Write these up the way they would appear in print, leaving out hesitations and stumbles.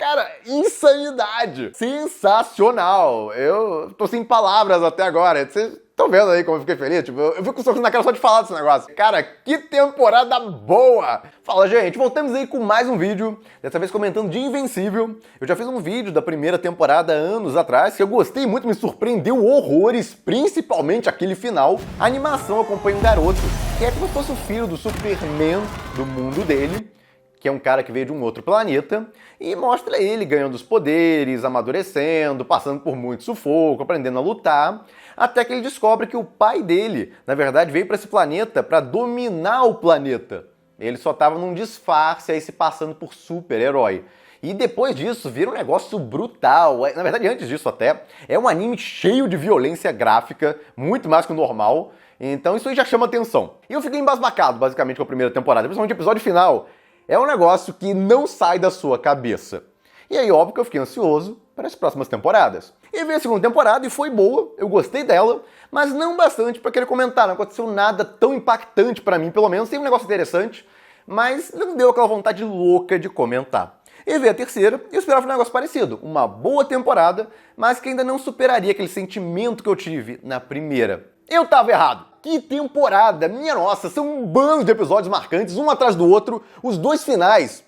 Cara, insanidade! Sensacional! Eu tô sem palavras até agora. Vocês estão vendo aí como eu fiquei feliz? Tipo, eu fico com um sorriso na cara só de falar desse negócio. Cara, que temporada boa! Fala, gente, voltamos aí com mais um vídeo, dessa vez comentando de Invencível. Eu já fiz um vídeo da primeira temporada anos atrás, que eu gostei muito, me surpreendeu horrores, principalmente aquele final. A animação acompanha um garoto, que é como se fosse o filho do Superman do mundo dele, que é um cara que veio de um outro planeta, e mostra ele ganhando os poderes, amadurecendo, passando por muito sufoco, aprendendo a lutar, até que ele descobre que o pai dele, na verdade, veio para esse planeta para dominar o planeta. Ele só estava num disfarce aí se passando por super-herói. E depois disso vira um negócio brutal. Na verdade, antes disso até, é um anime cheio de violência gráfica, muito mais que o normal. Então isso aí já chama atenção. E eu fiquei embasbacado, basicamente, com a primeira temporada, principalmente o episódio final. É um negócio que não sai da sua cabeça. E aí, óbvio que eu fiquei ansioso para as próximas temporadas. E veio a segunda temporada e foi boa, eu gostei dela, mas não bastante para querer comentar. Não aconteceu nada tão impactante para mim, pelo menos. Tem um negócio interessante, mas não deu aquela vontade louca de comentar. E veio a terceira e eu esperava um negócio parecido. Uma boa temporada, mas que ainda não superaria aquele sentimento que eu tive na primeira. Eu tava errado. Que temporada! Minha nossa, são um bando de episódios marcantes, um atrás do outro, os dois finais.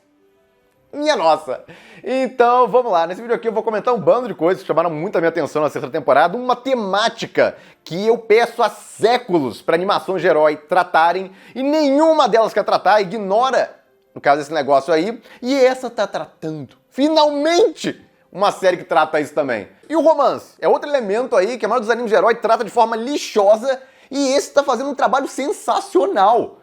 Minha nossa! Então, vamos lá. Nesse vídeo aqui eu vou comentar um bando de coisas que chamaram muito a minha atenção na sexta temporada, uma temática que eu peço há séculos para animações de herói tratarem e nenhuma delas quer tratar, ignora, no caso, esse negócio aí, e essa tá tratando. Finalmente! Uma série que trata isso também. E o romance é outro elemento aí que a maioria dos animes de herói trata de forma lixosa e esse tá fazendo um trabalho sensacional.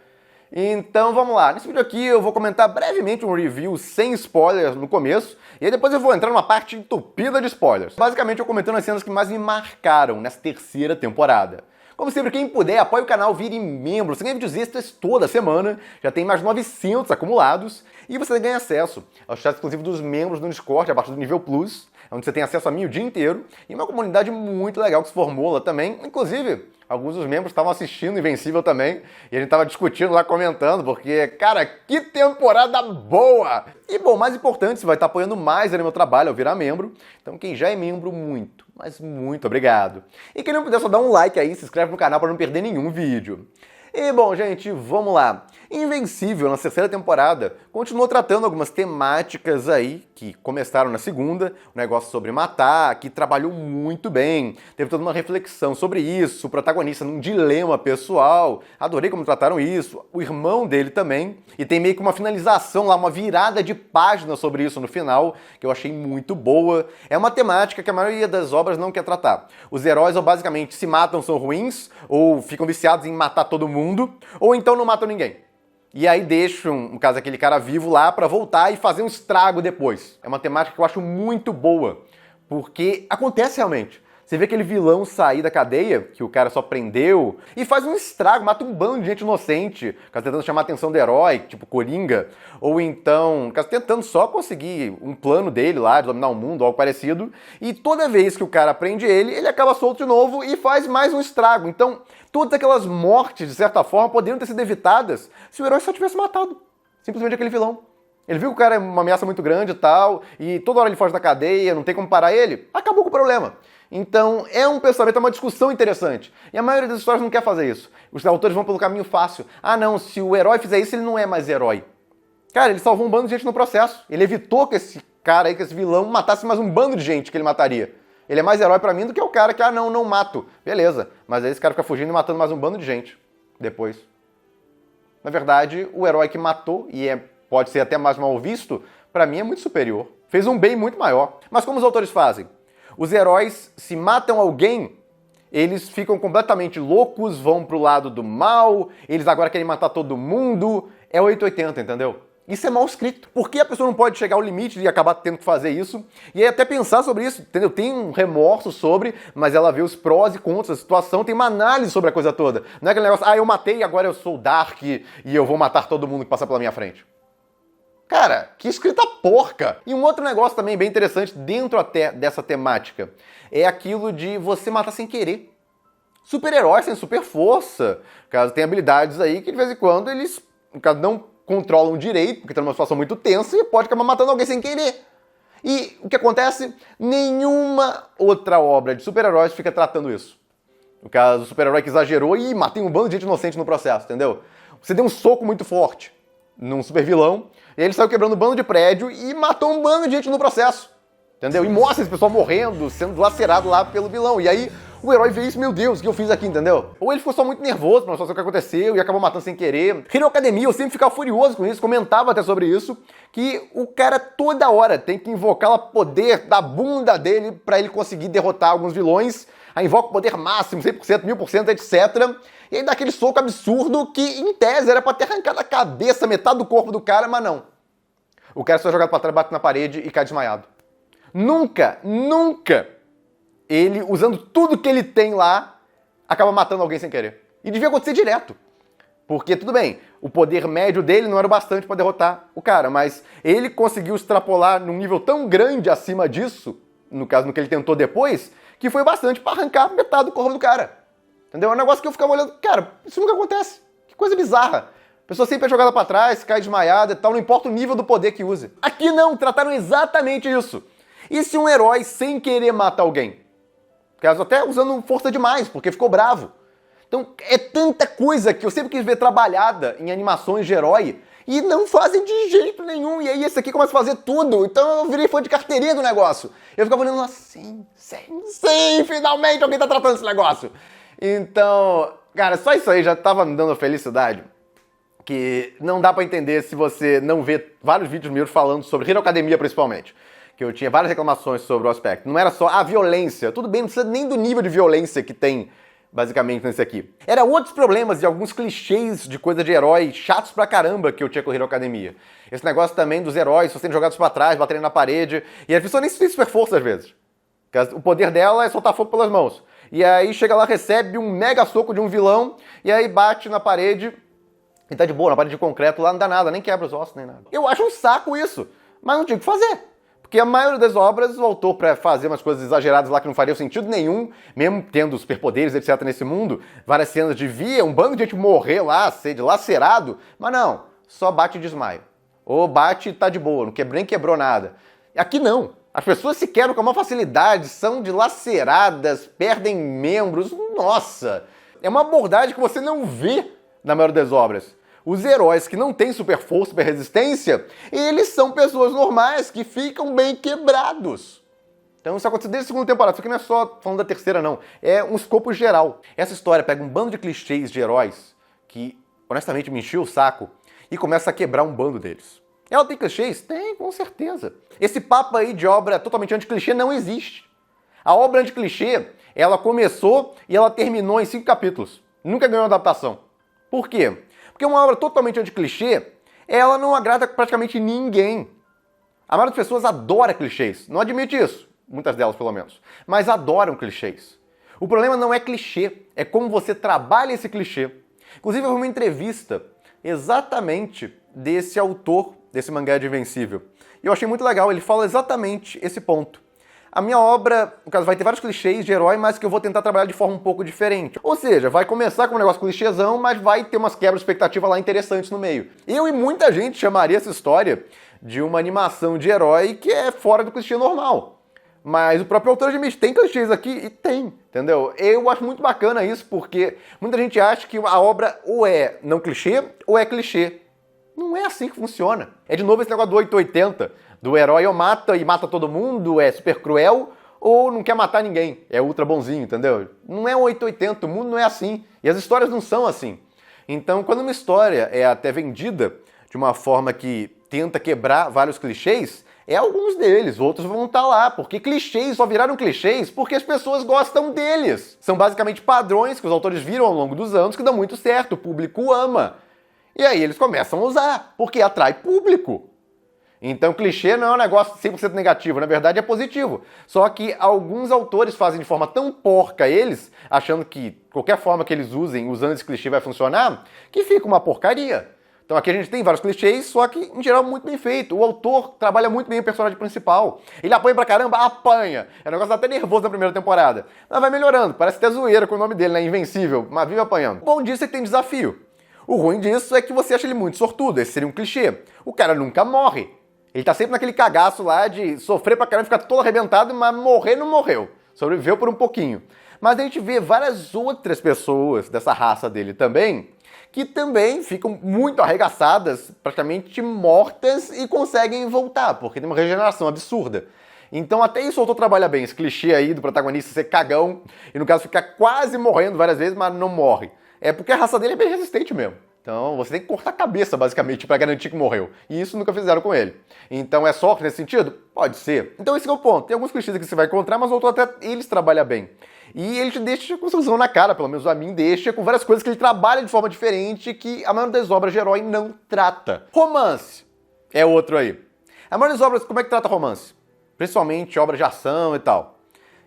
Então vamos lá, nesse vídeo aqui eu vou comentar brevemente um review sem spoilers no começo e aí depois eu vou entrar numa parte entupida de spoilers. Basicamente eu comentando as cenas que mais me marcaram nessa terceira temporada. Como sempre, quem puder, apoie o canal, vire membro. Você ganha vídeos extras toda semana, já tem mais de 900 acumulados. E você ganha acesso ao chat exclusivo dos membros do Discord, a partir do nível Plus, onde você tem acesso a mim o dia inteiro. E uma comunidade muito legal que se formou lá também. Inclusive, alguns dos membros estavam assistindo Invencível também. E a gente estava discutindo lá, comentando, porque, cara, que temporada boa! E, bom, mais importante, você vai estar apoiando mais no meu trabalho ao virar membro. Então, quem já é membro, muito, mas muito obrigado. E quem não puder, só dá um like aí, se inscreve no canal para não perder nenhum vídeo. E, bom, gente, vamos lá. Invencível, na terceira temporada, continuou tratando algumas temáticas aí que começaram na segunda, o negócio sobre matar, que trabalhou muito bem, teve toda uma reflexão sobre isso, o protagonista num dilema pessoal, adorei como trataram isso, o irmão dele também, e tem meio que uma finalização lá, uma virada de página sobre isso no final, que eu achei muito boa. É uma temática que a maioria das obras não quer tratar. Os heróis ou basicamente se matam, são ruins, ou ficam viciados em matar todo mundo, ou então não matam ninguém. E aí deixam, no caso, aquele cara vivo lá pra voltar e fazer um estrago depois. É uma temática que eu acho muito boa, porque acontece realmente. Você vê aquele vilão sair da cadeia, que o cara só prendeu, e faz um estrago, mata um bando de gente inocente, caso tentando chamar a atenção do herói, tipo Coringa, ou então, caso tentando só conseguir um plano dele lá, de dominar o mundo, algo parecido, e toda vez que o cara prende ele, ele acaba solto de novo e faz mais um estrago. Então, todas aquelas mortes, de certa forma, poderiam ter sido evitadas se o herói só tivesse matado simplesmente aquele vilão. Ele viu que o cara é uma ameaça muito grande e tal, e toda hora ele foge da cadeia, não tem como parar ele, acabou com o problema. Então, é um pensamento, é uma discussão interessante. E a maioria das histórias não quer fazer isso. Os autores vão pelo caminho fácil. Ah, não, se o herói fizer isso, ele não é mais herói. Cara, ele salvou um bando de gente no processo. Ele evitou que esse cara aí, que esse vilão, matasse mais um bando de gente que ele mataria. Ele é mais herói pra mim do que o cara que, ah, não mato. Beleza, mas aí esse cara fica fugindo e matando mais um bando de gente depois. Na verdade, o herói que matou, e pode ser até mais mal visto, pra mim é muito superior. Fez um bem muito maior. Mas como os autores fazem? Os heróis, se matam alguém, eles ficam completamente loucos, vão pro lado do mal, eles agora querem matar todo mundo. É 880, entendeu? Isso é mal escrito. Por que a pessoa não pode chegar ao limite e acabar tendo que fazer isso? E aí até pensar sobre isso, entendeu? Tem um remorso sobre, mas ela vê os prós e contras da situação, tem uma análise sobre a coisa toda. Não é aquele negócio, ah, eu matei e agora eu sou Dark e eu vou matar todo mundo que passar pela minha frente. Cara, que escrita porca! E um outro negócio também bem interessante dentro até dessa temática é aquilo de você matar sem querer. Super-heróis têm super força, caso tem habilidades aí que de vez em quando eles, no caso, não controlam direito, porque estão numa situação muito tensa e pode acabar matando alguém sem querer. E o que acontece? Nenhuma outra obra de super-heróis fica tratando isso. No caso, o super-herói que exagerou e matei um bando de gente inocente no processo, entendeu? Você deu um soco muito forte num super-vilão, e ele saiu quebrando um bando de prédio e matou um bando de gente no processo, entendeu? E mostra esse pessoal morrendo, sendo lacerado lá pelo vilão. E aí o herói vê isso, meu Deus, o que eu fiz aqui, entendeu? Ou ele ficou só muito nervoso pra não saber o que aconteceu e acabou matando sem querer. Hero Academia, eu sempre ficava furioso com isso, comentava até sobre isso, que o cara toda hora tem que invocar o poder da bunda dele pra ele conseguir derrotar alguns vilões. Aí invoca o poder máximo, 100%, 1000%, etc. E aí dá aquele soco absurdo que, em tese, era pra ter arrancado a cabeça, metade do corpo do cara, mas não. O cara só é jogado pra trás, bate na parede e cai desmaiado. Nunca ele, usando tudo que ele tem lá, acaba matando alguém sem querer. E devia acontecer direto. Porque, tudo bem, o poder médio dele não era o bastante pra derrotar o cara, mas ele conseguiu extrapolar num nível tão grande acima disso, no caso, no que ele tentou depois, que foi bastante pra arrancar metade do corpo do cara. Entendeu? É um negócio que eu ficava olhando, cara, isso nunca acontece. Que coisa bizarra. A pessoa sempre é jogada pra trás, cai desmaiada e tal, não importa o nível do poder que use. Aqui não, trataram exatamente isso. E se um herói, sem querer, mata alguém? Caso até usando força demais, porque ficou bravo. Então, é tanta coisa que eu sempre quis ver trabalhada em animações de herói e não fazem de jeito nenhum. E aí esse aqui começa a fazer tudo. Então eu virei fã de carteirinha do negócio. Eu ficava olhando lá, sim, finalmente alguém tá tratando esse negócio. Então, cara, só isso aí já tava me dando felicidade. Que não dá pra entender se você não vê vários vídeos meus falando sobre Hero Academia, principalmente. Que eu tinha várias reclamações sobre o aspecto. Não era só a violência. Tudo bem, não precisa nem do nível de violência que tem, basicamente, nesse aqui. Era outros problemas e alguns clichês de coisa de herói chatos pra caramba que eu tinha com Hero Academia. Esse negócio também dos heróis sendo jogados pra trás, baterem na parede. E a pessoa nem tem super força às vezes. O poder dela é soltar fogo pelas mãos. E aí chega lá, recebe um mega soco de um vilão, e aí bate na parede, e tá de boa, na parede de concreto lá não dá nada, nem quebra os ossos, nem nada. Eu acho um saco isso, mas não tinha o que fazer. Porque a maioria das obras, o autor, pra fazer umas coisas exageradas lá que não fariam sentido nenhum, mesmo tendo superpoderes, etc, nesse mundo, várias cenas de via, um bando de gente morrer lá, ser dilacerado, mas não, só bate e desmaia. Ou bate e tá de boa, nem quebrou nada. Aqui não. As pessoas se quebram com uma facilidade, são dilaceradas, perdem membros, nossa! É uma abordagem que você não vê na maioria das obras. Os heróis que não têm super força, super resistência, eles são pessoas normais que ficam bem quebrados. Então isso aconteceu desde a segunda temporada, isso aqui não é só falando da terceira não, é um escopo geral. Essa história pega um bando de clichês de heróis que, honestamente, me encheu o saco e começa a quebrar um bando deles. Ela tem clichês? Tem, com certeza. Esse papo aí de obra totalmente anti-clichê não existe. A obra anti-clichê, ela começou e ela terminou em 5 capítulos. Nunca ganhou adaptação. Por quê? Porque uma obra totalmente anti-clichê, ela não agrada praticamente ninguém. A maioria das pessoas adora clichês. Não admite isso. Muitas delas, pelo menos. Mas adoram clichês. O problema não é clichê, é como você trabalha esse clichê. Inclusive, eu vi uma entrevista exatamente desse autor desse mangá de Invencível. E eu achei muito legal, ele fala exatamente esse ponto. A minha obra, no caso, vai ter vários clichês de herói, mas que eu vou tentar trabalhar de forma um pouco diferente. Ou seja, vai começar com um negócio clichêzão, mas vai ter umas quebras de expectativa lá interessantes no meio. Eu e muita gente chamaria essa história de uma animação de herói que é fora do clichê normal. Mas o próprio autor admite, tem clichês aqui e tem, entendeu? Eu acho muito bacana isso, porque muita gente acha que a obra ou é não clichê ou é clichê. Não é assim que funciona. É de novo esse negócio do 880, do herói ou mata e mata todo mundo, é super cruel, ou não quer matar ninguém, é ultra bonzinho, entendeu? Não é 880, o mundo não é assim, e as histórias não são assim. Então, quando uma história é até vendida de uma forma que tenta quebrar vários clichês, é alguns deles, outros vão estar lá, porque clichês só viraram clichês porque as pessoas gostam deles. São basicamente padrões que os autores viram ao longo dos anos que dão muito certo, o público ama. E aí eles começam a usar, porque atrai público. Então clichê não é um negócio 100% negativo, na verdade é positivo. Só que alguns autores fazem de forma tão porca eles, achando que qualquer forma que eles usem, usando esse clichê vai funcionar, que fica uma porcaria. Então aqui a gente tem vários clichês, só que em geral muito bem feito. O autor trabalha muito bem o personagem principal. Ele apanha pra caramba? Apanha! É um negócio até nervoso na primeira temporada. Mas vai melhorando, parece até zoeira com o nome dele, né? Invencível, mas vive apanhando. Bom disso é que tem desafio. O ruim disso é que você acha ele muito sortudo, esse seria um clichê. O cara nunca morre. Ele tá sempre naquele cagaço lá de sofrer pra caramba, ficar todo arrebentado, mas morrer não morreu. Sobreviveu por um pouquinho. Mas a gente vê várias outras pessoas dessa raça dele também, que também ficam muito arregaçadas, praticamente mortas e conseguem voltar, porque tem uma regeneração absurda. Então até isso o autor trabalha bem, esse clichê aí do protagonista ser cagão e no caso ficar quase morrendo várias vezes, mas não morre. É porque a raça dele é bem resistente mesmo. Então você tem que cortar a cabeça, basicamente, para garantir que morreu. E isso nunca fizeram com ele. Então é sorte nesse sentido? Pode ser. Então esse é o ponto. Tem alguns clichês que você vai encontrar, mas o autor até eles trabalha bem. E ele te deixa com sorrisão na cara, pelo menos a mim deixa, com várias coisas que ele trabalha de forma diferente que a maioria das obras de herói não trata. Romance é outro aí. A maioria das obras, como é que trata romance? Principalmente obras de ação e tal.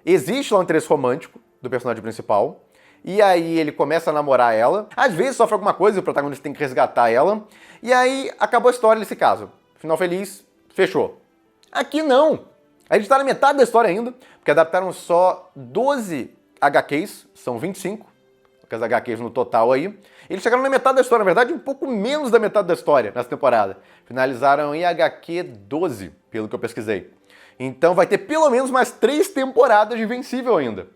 Existe lá um interesse romântico do personagem principal, e aí ele começa a namorar ela, às vezes sofre alguma coisa e o protagonista tem que resgatar ela, e aí acabou a história nesse caso. Final feliz, fechou. Aqui não! A gente tá na metade da história ainda, porque adaptaram só 12 HQs, são 25, as HQs no total aí. Eles chegaram na metade da história, na verdade um pouco menos da metade da história nessa temporada. Finalizaram em HQ 12, pelo que eu pesquisei. Então vai ter pelo menos mais 3 temporadas de Invencível ainda.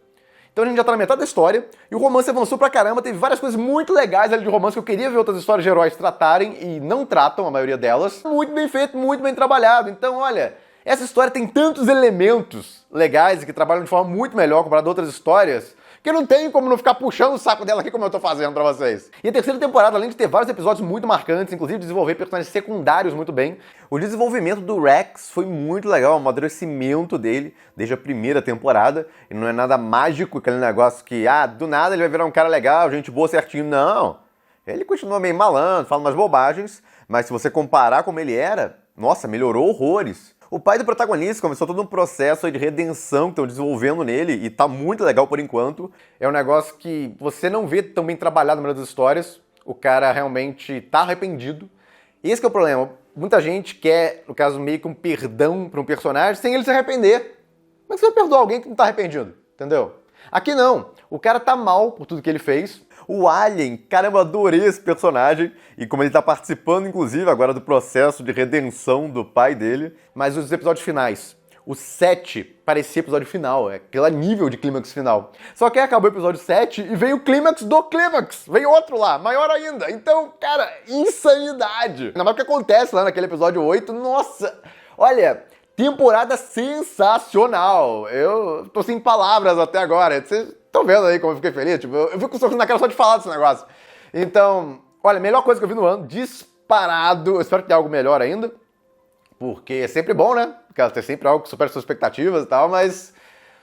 Então a gente já tá na metade da história, e o romance avançou pra caramba, teve várias coisas muito legais ali de romance que eu queria ver outras histórias de heróis tratarem, e não tratam a maioria delas. Muito bem feito, muito bem trabalhado. Então, olha, essa história tem tantos elementos legais e que trabalham de forma muito melhor comparado a outras histórias, que eu não tenho como não ficar puxando o saco dela aqui como eu tô fazendo pra vocês. E a terceira temporada, além de ter vários episódios muito marcantes, inclusive desenvolver personagens secundários muito bem, o desenvolvimento do Rex foi muito legal, o amadurecimento dele desde a primeira temporada. E não é nada mágico, aquele negócio que, do nada ele vai virar um cara legal, gente boa, certinho. Não. Ele continua meio malandro, fala umas bobagens, mas se você comparar como ele era, nossa, melhorou horrores. O pai do protagonista começou todo um processo de redenção que estão desenvolvendo nele e tá muito legal por enquanto. É um negócio que você não vê tão bem trabalhado na maioria das histórias. O cara realmente tá arrependido. E esse que é o problema. Muita gente quer, no caso, meio que um perdão para um personagem sem ele se arrepender. Como é que você vai perdoar alguém que não tá arrependido? Entendeu? Aqui não. O cara tá mal por tudo que ele fez. O Alien, caramba, eu adorei esse personagem. E como ele tá participando, inclusive, agora do processo de redenção do pai dele. Mas os episódios finais. O 7 parecia episódio final, é aquele nível de clímax final. Só que aí acabou o episódio 7 e veio o clímax do clímax. Veio outro lá, maior ainda. Então, cara, insanidade. Ainda mais o que acontece lá naquele episódio 8. Nossa, olha, temporada sensacional. Eu tô sem palavras até agora. Vocês estão vendo aí como eu fiquei feliz? Tipo, eu fico com um sorriso na cara só de falar desse negócio. Então, olha, melhor coisa que eu vi no ano, disparado. Eu espero que tenha algo melhor ainda. Porque é sempre bom, né? Porque tem sempre algo que supera suas expectativas e tal, mas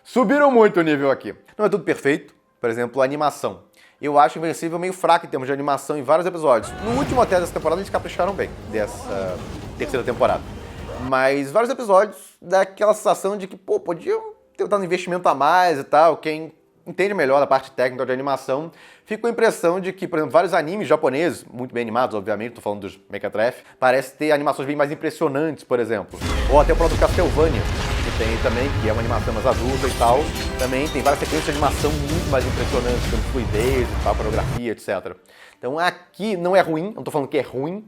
subiram muito o nível aqui. Não é tudo perfeito. Por exemplo, a animação. Eu acho Invencível meio fraco em termos de animação em vários episódios. No último até dessa temporada eles capricharam bem, dessa terceira temporada. Mas vários episódios dá aquela sensação de que, pô, podiam ter dado investimento a mais e tal. Quem entende melhor da parte técnica de animação, fica com a impressão de que, por exemplo, vários animes japoneses, muito bem animados, obviamente, tô falando dos Mequetrefe, parece ter animações bem mais impressionantes, por exemplo. Ou até o próprio Castlevania, que tem também, que é uma animação mais adulta e tal, também tem várias sequências de animação muito mais impressionantes, como fluidez e tal, coreografia, etc. Então aqui não é ruim, não tô falando que é ruim,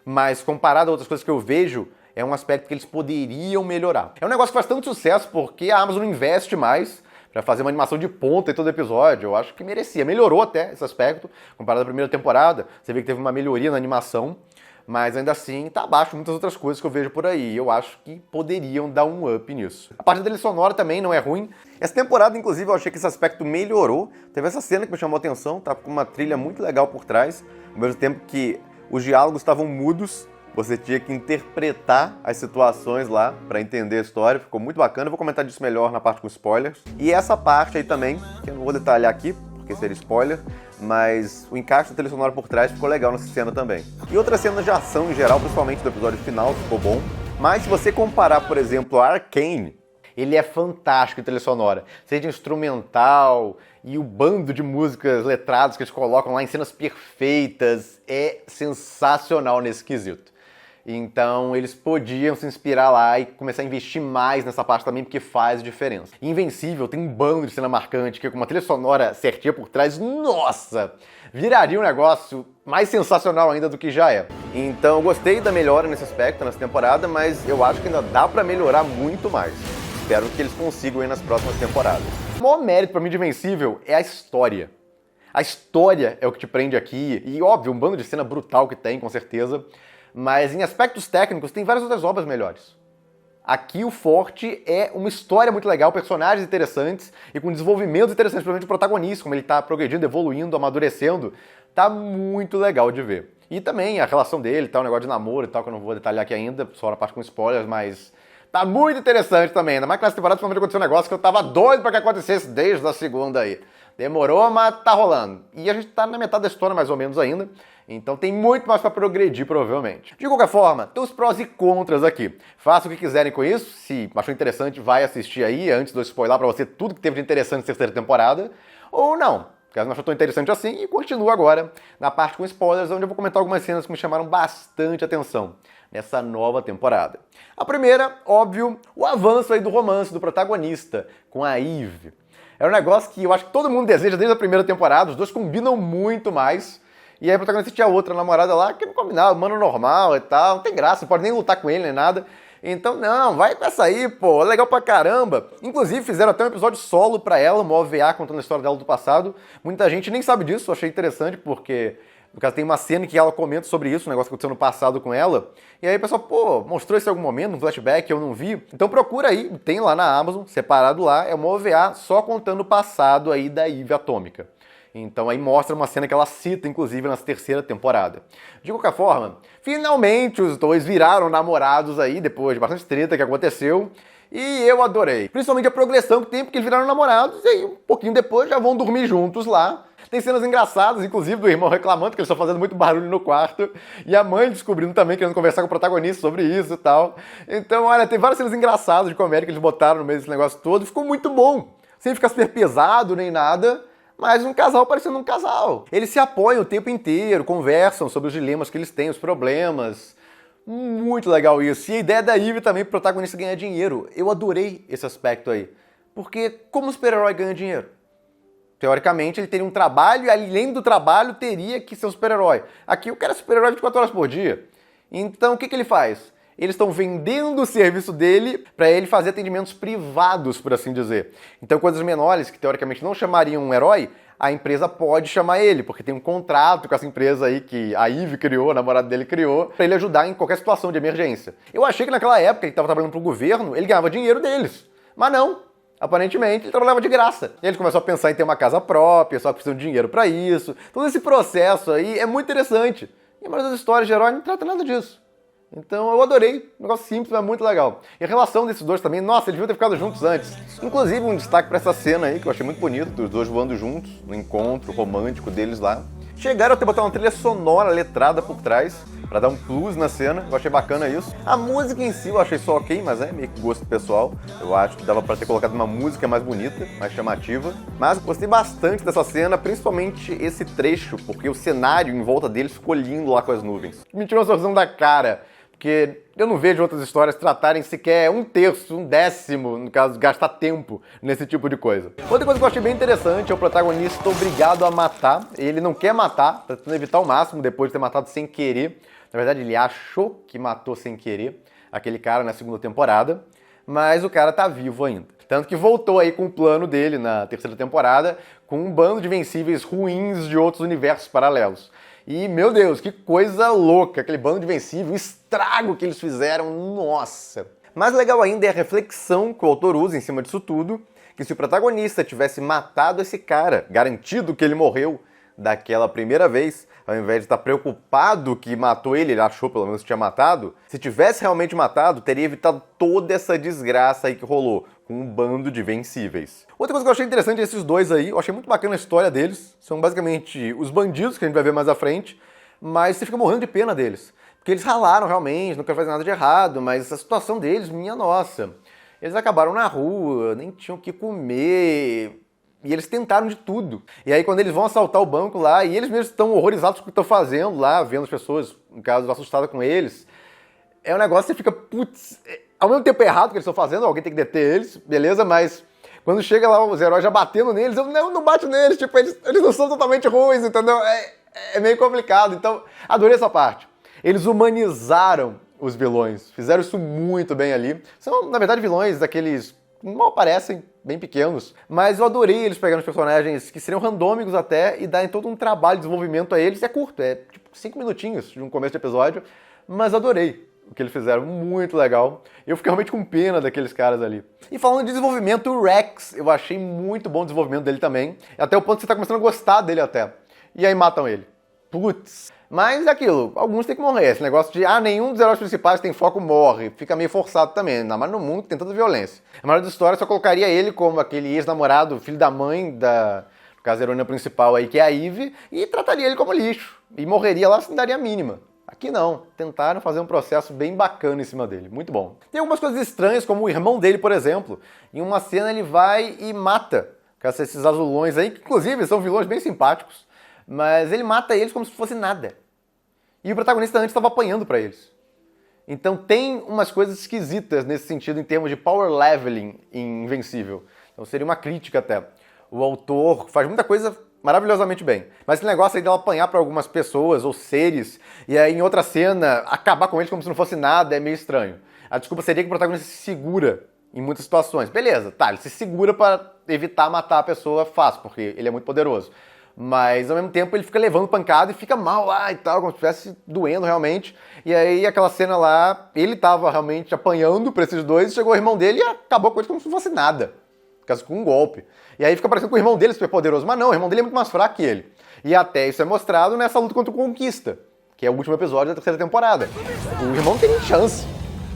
mas comparado a outras coisas que eu vejo, é um aspecto que eles poderiam melhorar. É um negócio que faz tanto sucesso porque a Amazon investe mais pra fazer uma animação de ponta em todo episódio. Eu acho que merecia. Melhorou até esse aspecto, comparado à primeira temporada. Você vê que teve uma melhoria na animação, mas ainda assim tá abaixo de muitas outras coisas que eu vejo por aí. Eu acho que poderiam dar um up nisso. A parte da trilha sonora também não é ruim. Essa temporada, inclusive, eu achei que esse aspecto melhorou. Teve essa cena que me chamou a atenção, tá com uma trilha muito legal por trás, ao mesmo tempo que os diálogos estavam mudos. Você tinha que interpretar as situações lá para entender a história. Ficou muito bacana. Eu vou comentar disso melhor na parte com spoilers. E essa parte aí também, que eu não vou detalhar aqui, porque seria spoiler, mas o encaixe da trilha sonora por trás ficou legal nessa cena também. E outras cenas de ação em geral, principalmente do episódio final, ficou bom. Mas se você comparar, por exemplo, a Arcane, ele é fantástico em trilha sonora. Seja instrumental e o bando de músicas letradas que eles colocam lá em cenas perfeitas. É sensacional nesse quesito. Então eles podiam se inspirar lá e começar a investir mais nessa parte também, porque faz diferença. Invencível tem um bando de cena marcante, que com uma trilha sonora certinha por trás, nossa, viraria um negócio mais sensacional ainda do que já é. Então eu gostei da melhora nesse aspecto, nessa temporada, mas eu acho que ainda dá pra melhorar muito mais. Espero que eles consigam aí nas próximas temporadas. O maior mérito pra mim de Invencível é a história. A história é o que te prende aqui, e óbvio, um bando de cena brutal que tem, com certeza, mas em aspectos técnicos tem várias outras obras melhores. Aqui o forte é uma história muito legal, personagens interessantes e com desenvolvimentos interessantes, principalmente o protagonista, como ele tá progredindo, evoluindo, amadurecendo, tá muito legal de ver. E também a relação dele, tá, o negócio de namoro e tal, que eu não vou detalhar aqui ainda, só na parte com spoilers, mas tá muito interessante também. Ainda mais que nessa temporada finalmente aconteceu um negócio que eu tava doido pra que acontecesse desde a segunda aí. Demorou, mas tá rolando. E a gente tá na metade da história mais ou menos ainda, então tem muito mais pra progredir, provavelmente. De qualquer forma, tem os prós e contras aqui. Faça o que quiserem com isso, se achou interessante, vai assistir aí, antes de eu spoiler pra você tudo que teve de interessante na terceira temporada, ou não, caso não achou tão interessante assim, e continua agora na parte com spoilers, onde eu vou comentar algumas cenas que me chamaram bastante atenção nessa nova temporada. A primeira, óbvio, o avanço aí do romance do protagonista com a Eve. É um negócio que eu acho que todo mundo deseja desde a primeira temporada, os dois combinam muito mais. E aí o protagonista tinha outra namorada lá que não combinava, mano normal e tal, não tem graça, não pode nem lutar com ele nem nada. Então não, vai com essa aí, pô, legal pra caramba. Inclusive fizeram até um episódio solo pra ela, uma OVA contando a história dela do passado. Muita gente nem sabe disso, eu achei interessante porque... No caso, tem uma cena em que ela comenta sobre isso, um negócio que aconteceu no passado com ela. E aí o pessoal, pô, mostrou isso em algum momento, um flashback, eu não vi. Então procura aí, tem lá na Amazon, separado lá, é uma OVA só contando o passado aí da Eve Atômica. Então aí mostra uma cena que ela cita, inclusive, na terceira temporada. De qualquer forma, finalmente os dois viraram namorados aí, depois de bastante treta que aconteceu. E eu adorei. Principalmente a progressão que tem, porque eles viraram namorados e aí um pouquinho depois já vão dormir juntos lá. Tem cenas engraçadas, inclusive do irmão reclamando que eles estão fazendo muito barulho no quarto. E a mãe descobrindo também, querendo conversar com o protagonista sobre isso e tal. Então, olha, tem várias cenas engraçadas de comédia que eles botaram no meio desse negócio todo. Ficou muito bom. Sem ficar super pesado nem nada. Mas um casal parecendo um casal. Eles se apoiam o tempo inteiro, conversam sobre os dilemas que eles têm, os problemas. Muito legal isso. E a ideia da Eve também pro protagonista ganhar dinheiro. Eu adorei esse aspecto aí. Porque como o super-herói ganha dinheiro? Teoricamente, ele teria um trabalho e além do trabalho teria que ser um super-herói. Aqui o cara é super-herói 24 horas por dia. Então o que ele faz? Eles estão vendendo o serviço dele para ele fazer atendimentos privados, por assim dizer. Então coisas menores que teoricamente não chamariam um herói, a empresa pode chamar ele, porque tem um contrato com essa empresa aí que a Eve criou, a namorada dele criou, para ele ajudar em qualquer situação de emergência. Eu achei que naquela época ele estava trabalhando para o governo, ele ganhava dinheiro deles. Mas não. Aparentemente, ele trabalhava de graça. E eles começam a pensar em ter uma casa própria, só que precisam de dinheiro pra isso. Todo esse processo aí é muito interessante. E a maioria das histórias de herói não trata nada disso. Então eu adorei. Um negócio simples, mas muito legal. E a relação desses dois também, nossa, eles deviam ter ficado juntos antes. Inclusive, um destaque pra essa cena aí, que eu achei muito bonito, dos dois voando juntos, no encontro romântico deles lá. Chegaram a ter botar uma trilha sonora letrada por trás, pra dar um plus na cena, eu achei bacana isso. A música em si eu achei só ok, mas é meio que gosto pessoal. Eu acho que dava pra ter colocado uma música mais bonita, mais chamativa. Mas gostei bastante dessa cena, principalmente esse trecho, porque o cenário em volta deles ficou lindo lá com as nuvens. Me tirou uma sorrisão da cara, porque eu não vejo outras histórias tratarem sequer um terço, um décimo, no caso, gastar tempo nesse tipo de coisa. Outra coisa que eu achei bem interessante é o protagonista obrigado a matar. Ele não quer matar, tá tentando evitar o máximo depois de ter matado sem querer. Na verdade, ele achou que matou sem querer aquele cara na segunda temporada, mas o cara tá vivo ainda. Tanto que voltou aí com o plano dele na terceira temporada, com um bando de vencíveis ruins de outros universos paralelos. E, meu Deus, que coisa louca, aquele bando de vencível, o estrago que eles fizeram, nossa! Mais legal ainda é a reflexão que o autor usa em cima disso tudo, que se o protagonista tivesse matado esse cara, garantido que ele morreu daquela primeira vez, ao invés de estar preocupado que matou ele, ele achou pelo menos que tinha matado, se tivesse realmente matado, teria evitado toda essa desgraça aí que rolou, com um bando de vencíveis. Outra coisa que eu achei interessante desses dois aí, eu achei muito bacana a história deles, são basicamente os bandidos que a gente vai ver mais à frente, mas você fica morrendo de pena deles, porque eles ralaram realmente, não quero fazer nada de errado, mas a situação deles, minha nossa, eles acabaram na rua, nem tinham o que comer... E eles tentaram de tudo. E aí quando eles vão assaltar o banco lá, e eles mesmos estão horrorizados com o que estão fazendo lá, vendo as pessoas, no caso, assustadas com eles, é um negócio que você fica, putz, ao mesmo tempo é errado o que eles estão fazendo, alguém tem que deter eles, beleza, mas quando chega lá os heróis já batendo neles, eu não bato neles, tipo, eles não são totalmente ruins, entendeu? É meio complicado, então adorei essa parte. Eles humanizaram os vilões, fizeram isso muito bem ali. São, na verdade, vilões daqueles que mal parecem, bem pequenos, mas eu adorei eles pegando os personagens que seriam randômicos até e darem todo um trabalho de desenvolvimento a eles. É curto, é tipo 5 minutinhos de um começo de episódio, mas adorei o que eles fizeram, muito legal. Eu fiquei realmente com pena daqueles caras ali. E falando de desenvolvimento, o Rex, eu achei muito bom o desenvolvimento dele também, até o ponto que você tá começando a gostar dele até. E aí matam ele. Putz. Mas é aquilo, alguns têm que morrer. Esse negócio de, nenhum dos heróis principais tem foco, morre. Fica meio forçado também, ainda mais no mundo que tem tanta violência. A maioria das histórias só colocaria ele como aquele ex-namorado, filho da mãe no caso, a heroína principal aí, que é a Eve, e trataria ele como lixo. E morreria lá sem daria a mínima. Aqui não, tentaram fazer um processo bem bacana em cima dele, muito bom. Tem algumas coisas estranhas, como o irmão dele, por exemplo. Em uma cena ele vai e mata esses azulões aí, que inclusive são vilões bem simpáticos, mas ele mata eles como se fosse nada. E o protagonista antes estava apanhando pra eles. Então tem umas coisas esquisitas nesse sentido, em termos de power leveling em Invencível. Então seria uma crítica até. O autor faz muita coisa maravilhosamente bem. Mas esse negócio aí dela apanhar pra algumas pessoas ou seres, e aí em outra cena acabar com eles como se não fosse nada, é meio estranho. A desculpa seria que o protagonista se segura em muitas situações. Beleza, tá, ele se segura para evitar matar a pessoa fácil, porque ele é muito poderoso. Mas ao mesmo tempo ele fica levando pancada e fica mal lá e tal, como se estivesse doendo realmente. E aí aquela cena lá, ele tava realmente apanhando pra esses dois, e chegou o irmão dele e acabou com ele como se não fosse nada. Caso com um golpe. E aí fica parecendo que o irmão dele é super poderoso. Mas não, o irmão dele é muito mais fraco que ele. E até isso é mostrado nessa luta contra o Conquista, que é o último episódio da 3ª temporada. O irmão não tem nem chance.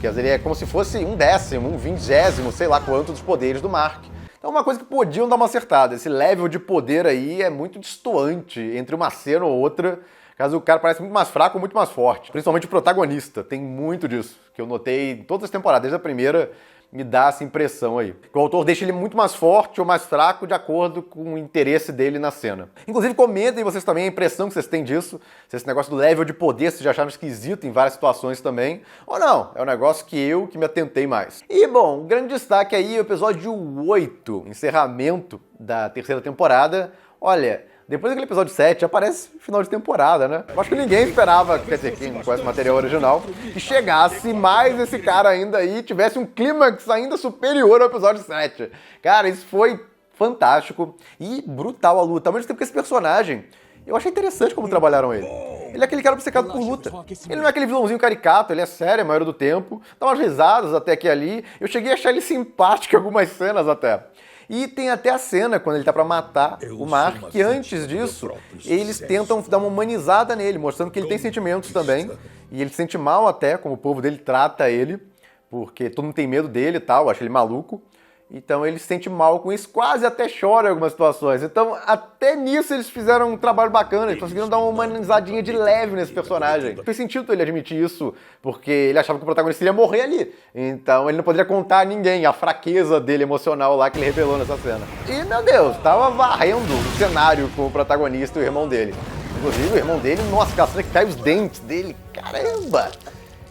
Quer dizer, ele é como se fosse 1/10, 1/20, sei lá quanto dos poderes do Mark. Então uma coisa que podiam dar uma acertada. Esse level de poder aí é muito distoante entre uma cena ou outra. Caso o cara parece muito mais fraco ou muito mais forte. Principalmente o protagonista. Tem muito disso, que eu notei em todas as temporadas. Desde a primeira, me dá essa impressão aí. Que o autor deixa ele muito mais forte ou mais fraco de acordo com o interesse dele na cena. Inclusive, comentem vocês também a impressão que vocês têm disso. Se esse negócio do level de poder vocês já acharam esquisito em várias situações também. Ou não, é um negócio que me atentei mais. E, bom, um grande destaque aí, o episódio 8, encerramento da 3ª temporada. Olha, depois daquele episódio 7, aparece final de temporada, né? Eu acho que ninguém esperava, quer dizer, quem não conhece o material original, que chegasse mais esse cara ainda aí, tivesse um clímax ainda superior ao episódio 7. Cara, isso foi fantástico e brutal a luta. Ao mesmo tempo que esse personagem, eu achei interessante como trabalharam ele. Ele é aquele cara obcecado por luta. Ele não é aquele vilãozinho caricato, ele é sério a maioria do tempo, dá umas risadas até aqui e ali. Eu cheguei a achar ele simpático em algumas cenas até. E tem até a cena, quando ele tá pra matar o Mark, que antes disso, eles tentam dar uma humanizada nele, mostrando que ele tem sentimentos também. E ele se sente mal até, como o povo dele trata ele, porque todo mundo tem medo dele e tal, acha ele maluco. Então ele se sente mal com isso, quase até chora em algumas situações. Então até nisso eles fizeram um trabalho bacana, eles conseguiram dar uma humanizadinha de leve nesse personagem. Fez sentido ele admitir isso, porque ele achava que o protagonista ia morrer ali. Então ele não poderia contar a ninguém a fraqueza dele emocional lá que ele revelou nessa cena. E, meu Deus, tava varrendo o cenário com o protagonista e o irmão dele. Inclusive o irmão dele, nossa, aquela cena que cai os dentes dele, caramba!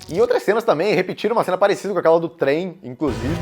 E outras cenas também, repetiram uma cena parecida com aquela do trem, inclusive.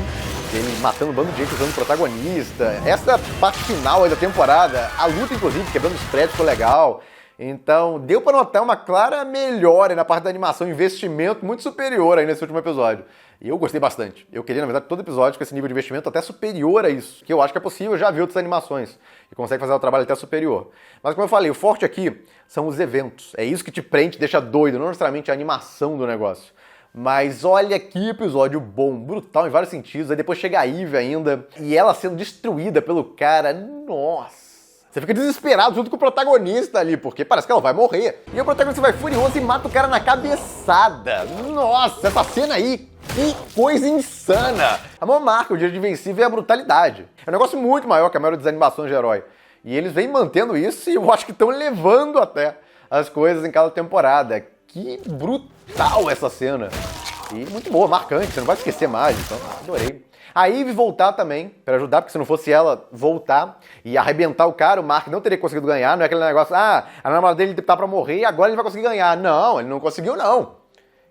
Ele matando um bando de gente usando o protagonista. Essa parte final aí da temporada, a luta, inclusive, quebrando os prédios, ficou legal. Então, deu pra notar uma clara melhora na parte da animação, investimento muito superior aí nesse último episódio. E eu gostei bastante. Eu queria, na verdade, todo episódio com esse nível de investimento até superior a isso. Que eu acho que é possível já ver outras animações. E consegue fazer o trabalho até superior. Mas, como eu falei, o forte aqui são os eventos. É isso que te prende, te deixa doido, não necessariamente a animação do negócio. Mas olha que episódio bom, brutal em vários sentidos. Aí depois chega a Eve ainda, e ela sendo destruída pelo cara. Nossa! Você fica desesperado junto com o protagonista ali, porque parece que ela vai morrer. E o protagonista vai furioso e mata o cara na cabeçada. Nossa, essa cena aí, que coisa insana! A maior marca, o Dia de Invencível, é a brutalidade. É um negócio muito maior que a maioria das animações de herói. E eles vêm mantendo isso e eu acho que estão levando até as coisas em cada temporada. Que brutal essa cena. E muito boa, marcante, você não vai esquecer mais, então adorei. A Eve voltar também, pra ajudar, porque se não fosse ela voltar e arrebentar o cara, o Mark não teria conseguido ganhar. Não é aquele negócio, a namorada dele tá pra morrer e agora ele vai conseguir ganhar. Não, ele não conseguiu não.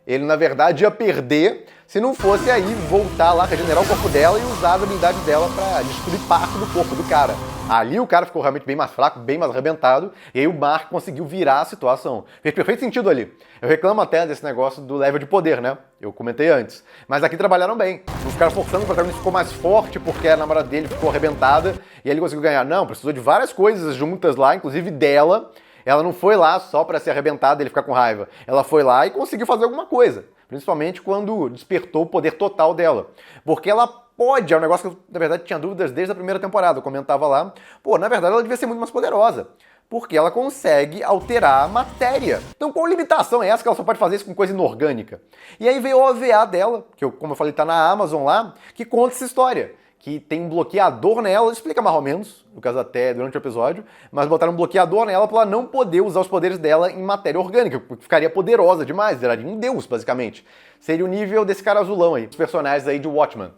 Ele, na verdade, ia perder se não fosse aí voltar lá, regenerar o corpo dela e usar as habilidades dela pra destruir parte do corpo do cara. Ali o cara ficou realmente bem mais fraco, bem mais arrebentado, e aí o Mark conseguiu virar a situação. Fez perfeito sentido ali. Eu reclamo até desse negócio do level de poder, né? Eu comentei antes. Mas aqui trabalharam bem. Não ficaram forçando, o protagonista ficou mais forte porque a namorada dele ficou arrebentada e ele conseguiu ganhar. Não, precisou de várias coisas juntas lá, inclusive dela. Ela não foi lá só pra ser arrebentada e ele ficar com raiva. Ela foi lá e conseguiu fazer alguma coisa. Principalmente quando despertou o poder total dela. Porque ela pode, é um negócio que eu, na verdade, tinha dúvidas desde a primeira temporada. Eu comentava lá. Pô, na verdade, ela devia ser muito mais poderosa. Porque ela consegue alterar a matéria. Então qual limitação é essa que ela só pode fazer isso com coisa inorgânica? E aí veio o OVA dela, que eu, como eu falei, tá na Amazon lá, que conta essa história. Que tem um bloqueador nela, explica mais ou menos, no caso até durante o episódio, mas botaram um bloqueador nela pra ela não poder usar os poderes dela em matéria orgânica, porque ficaria poderosa demais, viraria um deus, basicamente. Seria o nível desse cara azulão aí, os personagens aí de Watchmen.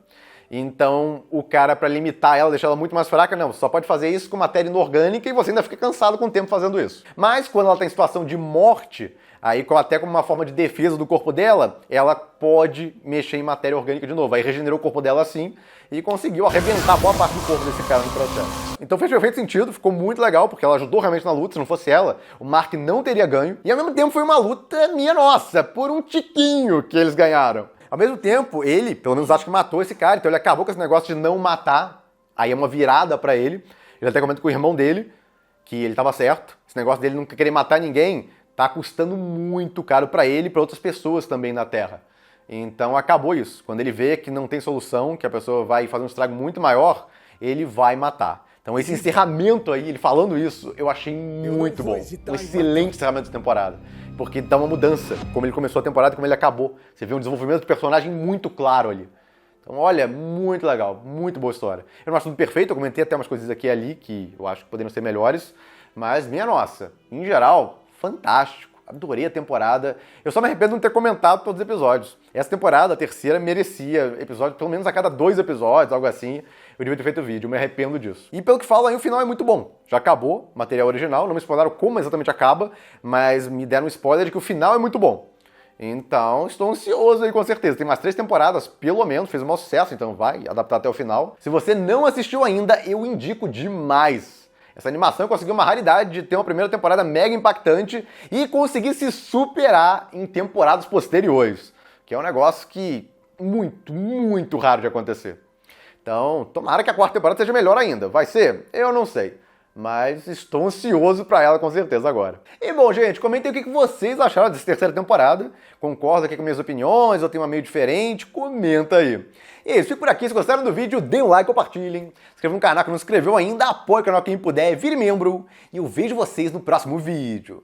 Então, o cara, pra limitar ela, deixar ela muito mais fraca, não, só pode fazer isso com matéria inorgânica e você ainda fica cansado com o tempo fazendo isso. Mas, quando ela tá em situação de morte, aí até como uma forma de defesa do corpo dela, ela pode mexer em matéria orgânica de novo. Aí regenerou o corpo dela assim e conseguiu arrebentar boa parte do corpo desse cara no processo. Então fez perfeito sentido, ficou muito legal, porque ela ajudou realmente na luta. Se não fosse ela, o Mark não teria ganho. E ao mesmo tempo foi uma luta minha nossa, por um tiquinho que eles ganharam. Ao mesmo tempo, ele, pelo menos acho que matou esse cara, então ele acabou com esse negócio de não matar. Aí é uma virada pra ele. Ele até comenta com o irmão dele, que ele tava certo. Esse negócio dele não querer matar ninguém tá custando muito caro pra ele e pra outras pessoas também na Terra. Então acabou isso. Quando ele vê que não tem solução, que a pessoa vai fazer um estrago muito maior, ele vai matar. Então esse encerramento aí, ele falando isso, eu achei muito bom. Um excelente encerramento de temporada. Porque dá uma mudança, como ele começou a temporada e como ele acabou. Você vê um desenvolvimento do personagem muito claro ali. Então, olha, muito legal, muito boa história. Eu não acho tudo perfeito, eu comentei até umas coisas aqui e ali que eu acho que poderiam ser melhores, mas minha nossa, em geral, fantástico. Adorei a temporada. Eu só me arrependo de não ter comentado todos os episódios. Essa temporada, a terceira, merecia episódio, pelo menos a cada 2 episódios, algo assim. Eu devia ter feito o vídeo, eu me arrependo disso. E pelo que falam aí, o final é muito bom. Já acabou, material original, não me spoilaram como exatamente acaba, mas me deram um spoiler de que o final é muito bom. Então, estou ansioso aí com certeza. Tem mais 3 temporadas, pelo menos, fez um maior sucesso, então vai adaptar até o final. Se você não assistiu ainda, eu indico demais. Essa animação conseguiu uma raridade de ter uma primeira temporada mega impactante e conseguir se superar em temporadas posteriores, que é um negócio que muito, muito raro de acontecer. Então, tomara que a 4ª temporada seja melhor ainda. Vai ser? Eu não sei. Mas estou ansioso pra ela com certeza agora. E bom, gente, comentem o que vocês acharam dessa 3ª temporada. Concorda aqui com minhas opiniões ou tem uma meio diferente? Comenta aí. E é isso, fico por aqui. Se gostaram do vídeo, dê um like, compartilhem. Se inscreva no canal que não se inscreveu ainda, apoie o canal quem puder, vire membro. E eu vejo vocês no próximo vídeo.